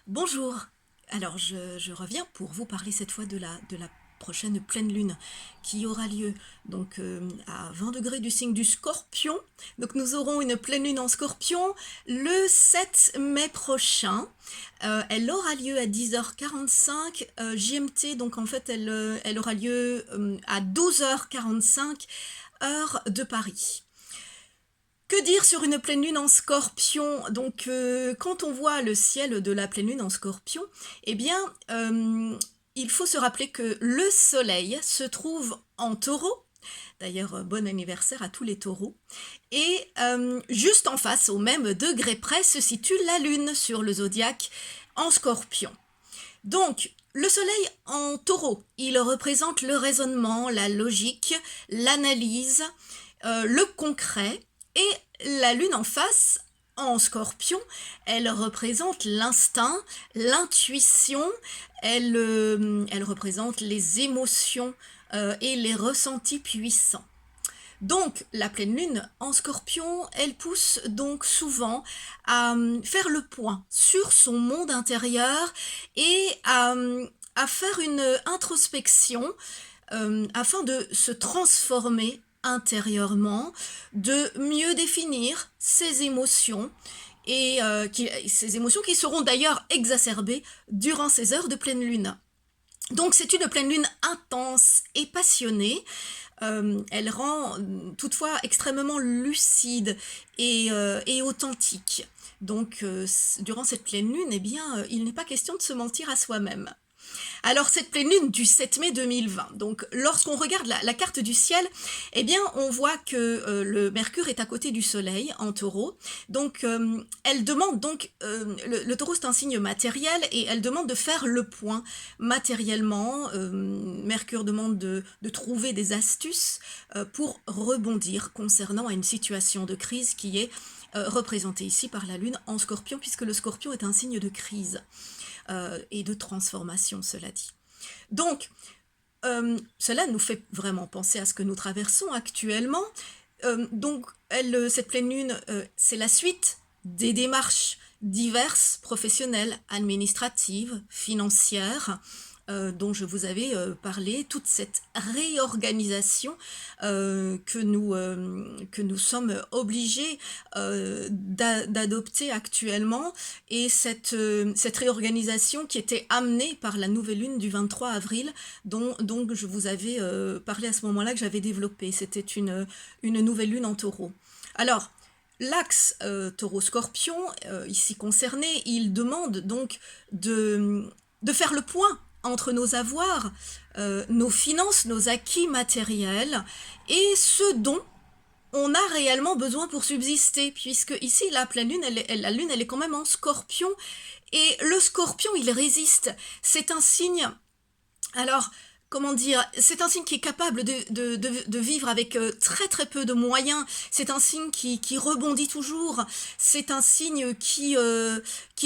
Bonjour. Alors je reviens pour vous parler cette fois de la prochaine pleine lune qui aura lieu donc à 20 degrés du signe du Scorpion. Donc nous aurons une pleine lune en Scorpion le 7 mai prochain. Elle aura lieu à 10h45 GMT, donc en fait elle aura lieu à 12h45 heure de Paris. Que dire sur une pleine lune en Scorpion? Donc, quand on voit le ciel de la pleine lune en Scorpion, eh bien, il faut se rappeler que le Soleil se trouve en Taureau. D'ailleurs, bon anniversaire à tous les taureaux. Et juste en face, au même degré près, se situe la Lune sur le zodiaque en Scorpion. Donc, le Soleil en Taureau, il représente le raisonnement, la logique, l'analyse, le concret. Et la Lune en face, en Scorpion, elle représente l'instinct, l'intuition, elle représente les émotions et les ressentis puissants. Donc, la pleine lune en Scorpion, elle pousse donc souvent à faire le point sur son monde intérieur et à faire une introspection afin de se transformer intérieurement, de mieux définir ses émotions et ces émotions qui seront d'ailleurs exacerbées durant ces heures de pleine lune. Donc c'est une pleine lune intense et passionnée. Elle rend toutefois extrêmement lucide et authentique. Donc durant cette pleine lune, eh bien, il n'est pas question de se mentir à soi-même. Alors cette pleine lune du 7 mai 2020, donc lorsqu'on regarde la carte du ciel, eh bien on voit que le Mercure est à côté du Soleil en Taureau. Donc elle demande donc le Taureau c'est un signe matériel et elle demande de faire le point matériellement. Mercure demande de trouver des astuces pour rebondir concernant une situation de crise qui est représentée ici par la Lune en Scorpion, puisque le Scorpion est un signe de crise et de transformation, cela dit. Donc, cela nous fait vraiment penser à ce que nous traversons actuellement. Donc, cette pleine lune, c'est la suite des démarches diverses, professionnelles, administratives, financières, dont je vous avais parlé, toute cette réorganisation que nous sommes obligés d'adopter actuellement, et cette réorganisation qui était amenée par la nouvelle lune du 23 avril, dont je vous avais parlé à ce moment-là, que j'avais développé. C'était une nouvelle lune en taureau. Alors, l'axe taureau-scorpion, ici concerné, il demande donc de faire le point entre nos avoirs, nos finances, nos acquis matériels et ce dont on a réellement besoin pour subsister, puisque ici la pleine lune, la lune elle est quand même en Scorpion, et le Scorpion il résiste. C'est un signe, alors comment dire, c'est un signe qui est capable de vivre avec très très peu de moyens. C'est un signe qui rebondit toujours. C'est un signe qui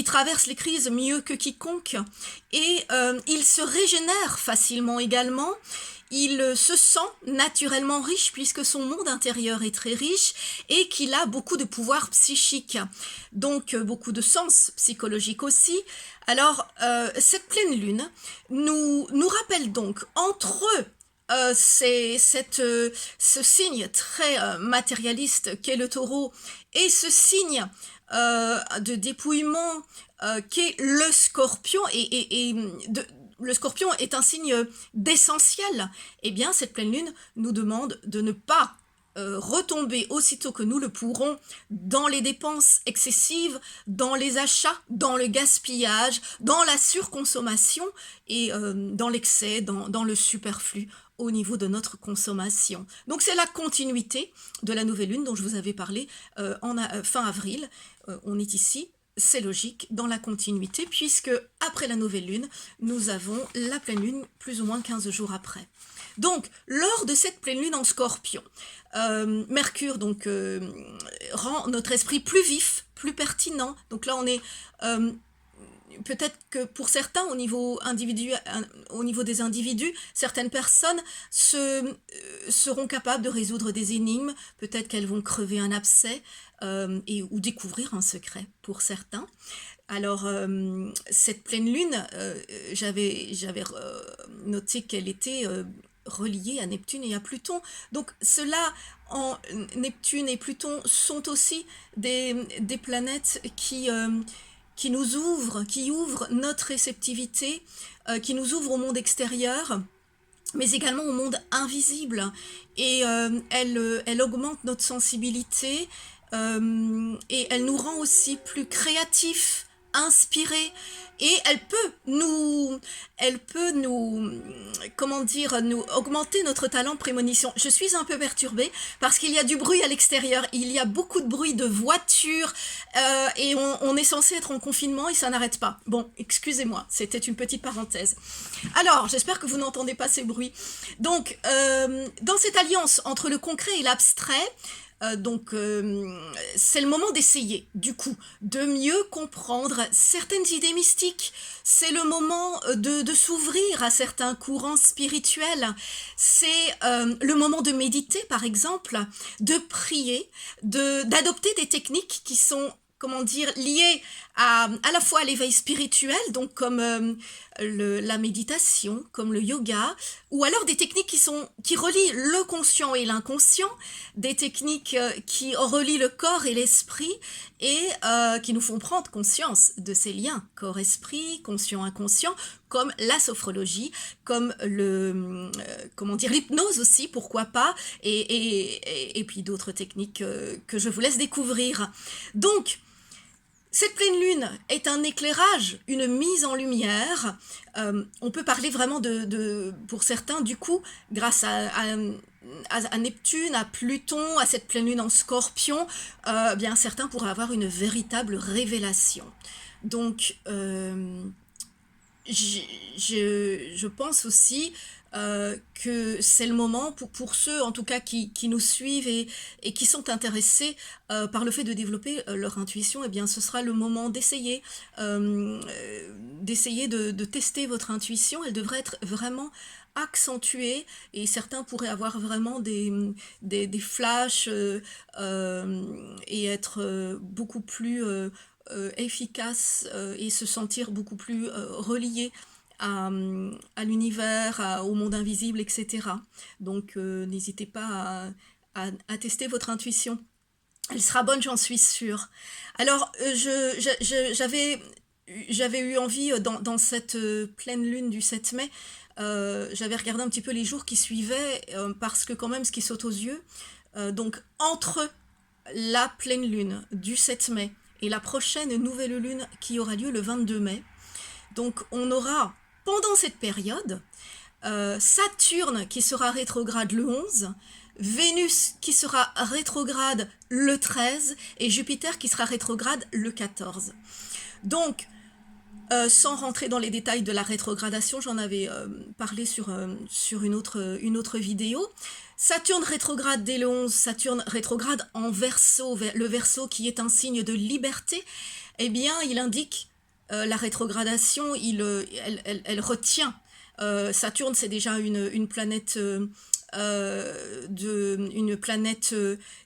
traverse les crises mieux que quiconque. Et il se régénère facilement également. Il se sent naturellement riche puisque son monde intérieur est très riche et qu'il a beaucoup de pouvoir psychique, donc beaucoup de sens psychologique aussi. Alors cette pleine lune nous rappelle donc entre eux ce signe très matérialiste qu'est le taureau et ce signe de dépouillement qu'est le scorpion le scorpion est un signe d'essentiel. Eh bien, cette pleine lune nous demande de ne pas retomber aussitôt que nous le pourrons dans les dépenses excessives, dans les achats, dans le gaspillage, dans la surconsommation et dans l'excès, dans le superflu au niveau de notre consommation. Donc c'est la continuité de la nouvelle lune dont je vous avais parlé fin avril. On est ici, c'est logique, dans la continuité, puisque après la nouvelle lune, nous avons la pleine lune plus ou moins 15 jours après. Donc, lors de cette pleine lune en Scorpion, Mercure donc rend notre esprit plus vif, plus pertinent. Donc là, on est peut-être que pour certains, au niveau des individus, certaines personnes seront capables de résoudre des énigmes, peut-être qu'elles vont crever un abcès ou découvrir un secret pour certains. Alors, cette pleine lune, j'avais noté qu'elle était reliée à Neptune et à Pluton. Donc, Neptune et Pluton sont aussi des planètes qui nous ouvrent, qui ouvrent notre réceptivité, qui nous ouvrent au monde extérieur, mais également au monde invisible. Et elle augmente notre sensibilité et elle nous rend aussi plus créatifs, inspirés, et elle peut nous, comment dire, nous augmenter notre talent de prémonition. Je suis un peu perturbée parce qu'il y a du bruit à l'extérieur, il y a beaucoup de bruit de voitures et on est censé être en confinement et ça n'arrête pas. Bon, excusez-moi, c'était une petite parenthèse. Alors, j'espère que vous n'entendez pas ces bruits. Donc, dans cette alliance entre le concret et l'abstrait, c'est le moment d'essayer, du coup, de mieux comprendre certaines idées mystiques. C'est le moment de s'ouvrir à certains courants spirituels. C'est le moment de méditer, par exemple, de prier, d'adopter des techniques qui sont, comment dire, liées à la fois à l'éveil spirituel, donc comme la méditation, comme le yoga, ou alors des techniques qui relient le conscient et l'inconscient, des techniques qui relient le corps et l'esprit et qui nous font prendre conscience de ces liens corps-esprit, conscient-inconscient, comme la sophrologie, comme l'hypnose aussi, pourquoi pas, et puis d'autres techniques que je vous laisse découvrir. Donc, cette pleine lune est un éclairage, une mise en lumière. On peut parler vraiment pour certains, du coup, grâce à Neptune, à Pluton, à cette pleine lune en Scorpion, bien certains pourraient avoir une véritable révélation. Donc, je pense aussi que c'est le moment pour ceux en tout cas qui nous suivent et qui sont intéressés par le fait de développer leur intuition. Eh bien ce sera le moment d'essayer de tester votre intuition. Elle devrait être vraiment accentuée et certains pourraient avoir vraiment des flashs et être beaucoup plus efficaces et se sentir beaucoup plus reliés à l'univers, au monde invisible, etc. Donc n'hésitez pas à tester votre intuition. Elle sera bonne, j'en suis sûre. Alors, j'avais eu envie, dans cette pleine lune du 7 mai, j'avais regardé un petit peu les jours qui suivaient, parce que quand même, ce qui saute aux yeux, donc entre la pleine lune du 7 mai et la prochaine nouvelle lune qui aura lieu le 22 mai, donc on aura pendant cette période Saturne qui sera rétrograde le 11, Vénus qui sera rétrograde le 13 et Jupiter qui sera rétrograde le 14. Donc, sans rentrer dans les détails de la rétrogradation, j'en avais parlé sur une autre vidéo. Saturne rétrograde dès le 11, Saturne rétrograde en Verseau, le Verseau qui est un signe de liberté, eh bien il indique la rétrogradation, elle retient. Saturne, c'est déjà une planète,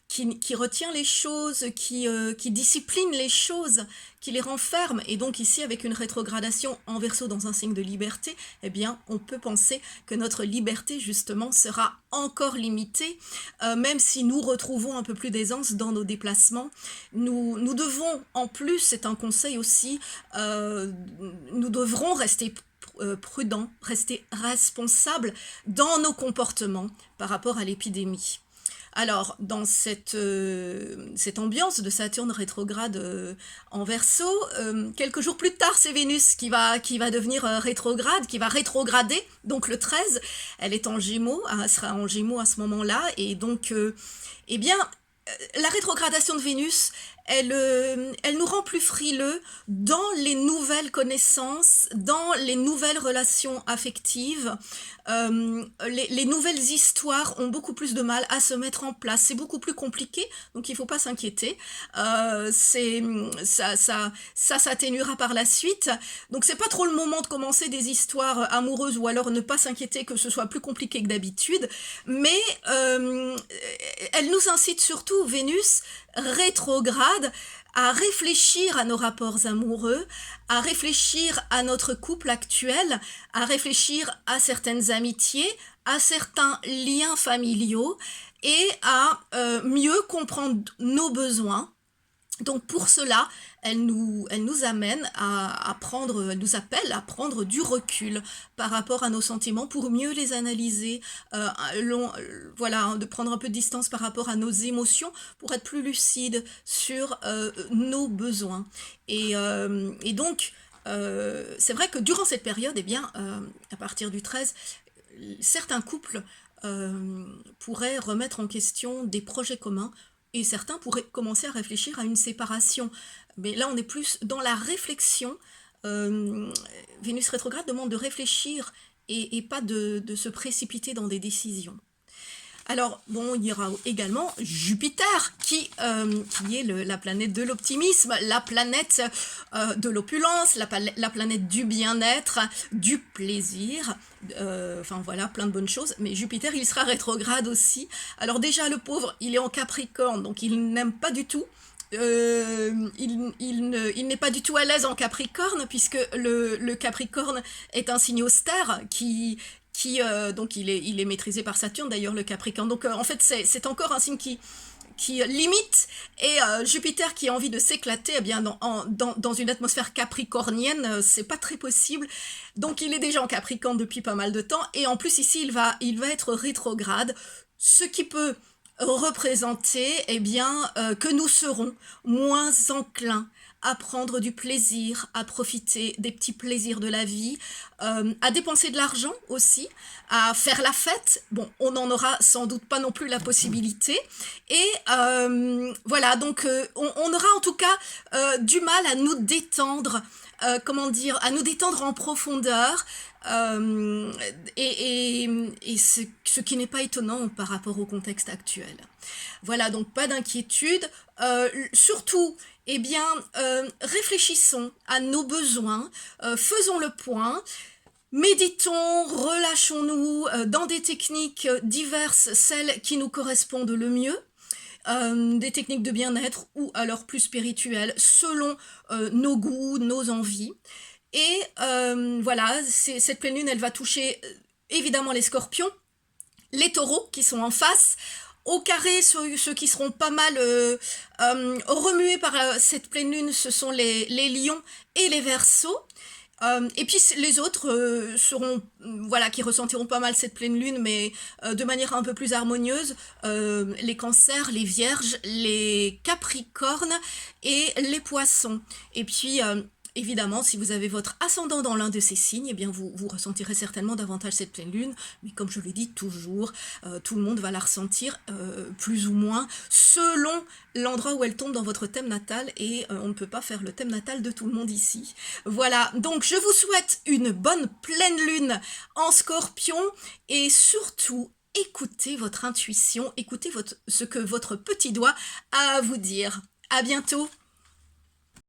qui retient les choses, qui discipline les choses, qui les renferme. Et donc ici, avec une rétrogradation en Verseau dans un signe de liberté, eh bien, on peut penser que notre liberté, justement, sera encore limitée, même si nous retrouvons un peu plus d'aisance dans nos déplacements. Nous devons, en plus, c'est un conseil aussi, nous devrons rester prudents, rester responsables dans nos comportements par rapport à l'épidémie. Alors, dans cette ambiance de Saturne rétrograde en Verseau, quelques jours plus tard, c'est Vénus qui va devenir rétrograde, qui va rétrograder, donc le 13, elle est en Gémeaux, elle sera en Gémeaux à ce moment-là, et donc, eh bien, la rétrogradation de Vénus, elle nous rend plus frileux dans les nouvelles connaissances, dans les nouvelles relations affectives. Les nouvelles histoires ont beaucoup plus de mal à se mettre en place. C'est beaucoup plus compliqué, donc il ne faut pas s'inquiéter. Ça s'atténuera par la suite. Donc c'est pas trop le moment de commencer des histoires amoureuses ou alors ne pas s'inquiéter que ce soit plus compliqué que d'habitude. Mais elle nous incite surtout, Vénus rétrograde, à réfléchir à nos rapports amoureux, à réfléchir à notre couple actuel, à réfléchir à certaines amitiés, à certains liens familiaux et à mieux comprendre nos besoins. Donc pour cela, elle nous amène à prendre, elle nous appelle à prendre du recul par rapport à nos sentiments pour mieux les analyser, voilà, de prendre un peu de distance par rapport à nos émotions pour être plus lucide sur nos besoins. Et donc, c'est vrai que durant cette période, eh bien, à partir du 13, certains couples pourraient remettre en question des projets communs et certains pourraient commencer à réfléchir à une séparation. Mais là, on est plus dans la réflexion. Vénus rétrograde demande de réfléchir et pas de se précipiter dans des décisions. Alors, bon, il y aura également Jupiter, qui est la planète de l'optimisme, la planète de l'opulence, la planète du bien-être, du plaisir, enfin voilà, plein de bonnes choses. Mais Jupiter, il sera rétrograde aussi. Alors déjà, le pauvre, il est en Capricorne, donc il n'aime pas du tout. Il n'est pas du tout à l'aise en Capricorne, puisque le Capricorne est un signe austère donc il est maîtrisé par Saturne d'ailleurs, le Capricorne. Donc en fait c'est encore un signe qui limite, et Jupiter qui a envie de s'éclater, eh bien dans une atmosphère capricornienne, c'est pas très possible. Donc il est déjà en Capricorne depuis pas mal de temps, et en plus ici il va être rétrograde, ce qui peut représenter eh bien que nous serons moins enclins à prendre du plaisir, à profiter des petits plaisirs de la vie, à dépenser de l'argent aussi, à faire la fête. Bon, on n'en aura sans doute pas non plus la possibilité. Et voilà, donc on aura en tout cas du mal à nous détendre, à nous détendre en profondeur. Et ce qui n'est pas étonnant par rapport au contexte actuel. Voilà, donc pas d'inquiétude. Surtout, eh bien, réfléchissons à nos besoins, faisons le point, méditons, relâchons-nous dans des techniques diverses, celles qui nous correspondent le mieux. Des techniques de bien-être ou alors plus spirituelles, selon nos goûts, nos envies. Et voilà, cette pleine lune, elle va toucher évidemment les scorpions, les taureaux qui sont en face. Au carré, ceux qui seront pas mal remués par cette pleine lune, ce sont les lions et les verseaux. Et puis les autres seront, voilà, qui ressentiront pas mal cette pleine lune, mais de manière un peu plus harmonieuse. Les cancers, les vierges, les capricornes et les poissons. Et puis évidemment, si vous avez votre ascendant dans l'un de ces signes, eh bien vous ressentirez certainement davantage cette pleine lune. Mais comme je le dis toujours, tout le monde va la ressentir plus ou moins selon l'endroit où elle tombe dans votre thème natal. Et on ne peut pas faire le thème natal de tout le monde ici. Voilà, donc je vous souhaite une bonne pleine lune en Scorpion. Et surtout, écoutez votre intuition, écoutez ce que votre petit doigt a à vous dire. À bientôt!